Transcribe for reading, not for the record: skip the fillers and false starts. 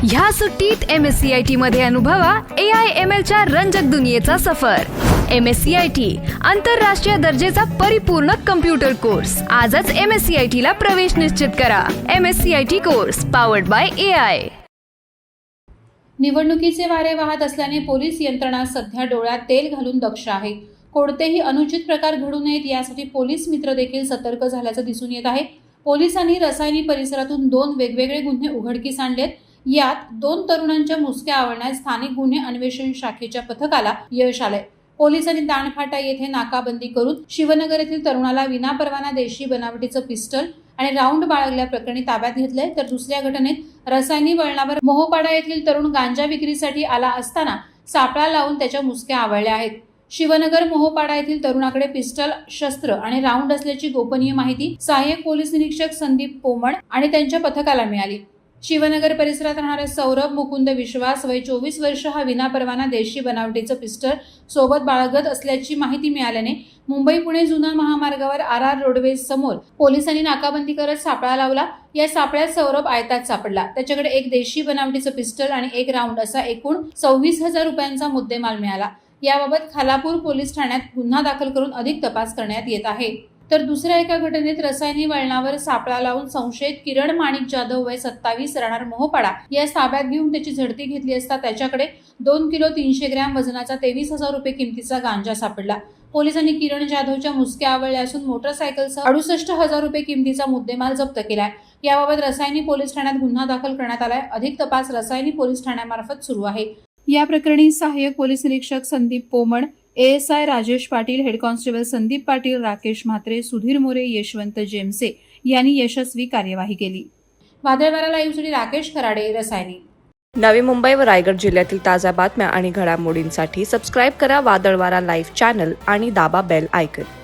ह्या सुट्टीत MSCIT मध्ये अनुभवा AI/ML च्या रंजक दुनियेचा सफर। MSCIT आंतरराष्ट्रीय दर्जेचा परिपूर्ण कम्प्युटर कोर्स। आजच MSCIT ला प्रवेश निश्चित करा। MSCIT course powered by AI। निवडणुकीचे वारे वाहत असल्याने पोलीस यंत्रणा सध्या डोळ्यात तेल घालून दक्ष आहे। कोणतेही अनुचित प्रकार घडू नयेत यासाठी पोलीस मित्र देखील सतर्क झाल्याचं दिसून येत आहे। पोलिसांनी रसायनी परिसरातून 2 वेगवेगळे गुन्हे उघडकीस आणलेत। यात 2 तरुणांच्या मुसक्या आवळण्यात स्थानिक गुन्हे अन्वेषण शाखेच्या पथकाला यश आलंय। पोलिसांनी दाणफाटा येथे नाकाबंदी करून शिवनगर येथील तरुणाला विनापरवाना देशी बनावटीचं पिस्टल आणि राऊंड बाळगल्याप्रकरणी ताब्यात घेतलंय। तर दुसऱ्या घटनेत रसायनी वळणावर मोहोपाडा येथील तरुण गांजा विक्रीसाठी आला असताना सापळा लावून त्याच्या मुसक्या आवळल्या आहेत। शिवनगर मोहोपाडा येथील तरुणाकडे पिस्टल, शस्त्र आणि राऊंड असल्याची गोपनीय माहिती सहाय्यक पोलीस निरीक्षक संदीप पोमण आणि त्यांच्या पथकाला मिळाली। शिवनगर परिसरात राहणारा सौरभ मुकुंद विश्वास वय 24 वर्ष हा विनापरवाना देशी बनावटीचं पिस्टल सोबत बाळगत असल्याची माहिती मिळाल्याने मुंबई पुणे जुना महामार्गावर RR रोडवेज समोर पोलिसांनी नाकाबंदी करत सापळा लावला। या सापळ्यात सौरभ आयतात सापडला। त्याच्याकडे एक देशी बनावटीचं पिस्टल आणि एक राऊंड असा एकूण 26,000 रुपयांचा मुद्देमाल मिळाला। याबाबत खालापूर पोलीस ठाण्यात गुन्हा दाखल करून अधिक तपास करण्यात येत आहे। तर दुसऱ्या एका घटनेत रसायनी वळणावर सापळा लावून संशयित किरण माणिक जाधव वय 27 राहणार मोहोपाडा या ताब्यात घेऊन त्याची झडती घेतली असता त्याच्याकडे 2 किलो 300 ग्रॅम वजनाचा 23,000 रुपये किमतीचा गांजा सापडला। पोलिसांनी किरण जाधवच्या मुसक्या आवळल्या असून मोटरसायकलसह 68,000 रुपये किमतीचा मुद्देमाल जप्त केलाय। याबाबत रसायनी पोलीस ठाण्यात गुन्हा दाखल करण्यात आलाय। अधिक तपास रसायनी पोलीस ठाण्यामार्फत सुरू आहे। या प्रकरणी सहाय्यक पोलीस निरीक्षक Sandeep Poman, ASI Rajesh Patil, head constable Sandeep Patil, Rakesh Mhatre, Sudhir More, Yashwant Jemse यांनी यशस्वी कार्यवाही केली। वादळवारा लाईव्हसाठी राकेश खराडे, रसायनी। नवी मुंबई व रायगड जिल्ह्यातील ताज्या बातम्या आणि घडामोडींसाठी सबस्क्राईब करा वादळवारा लाईव्ह चॅनल आणि दाबा बेल आयकॉन।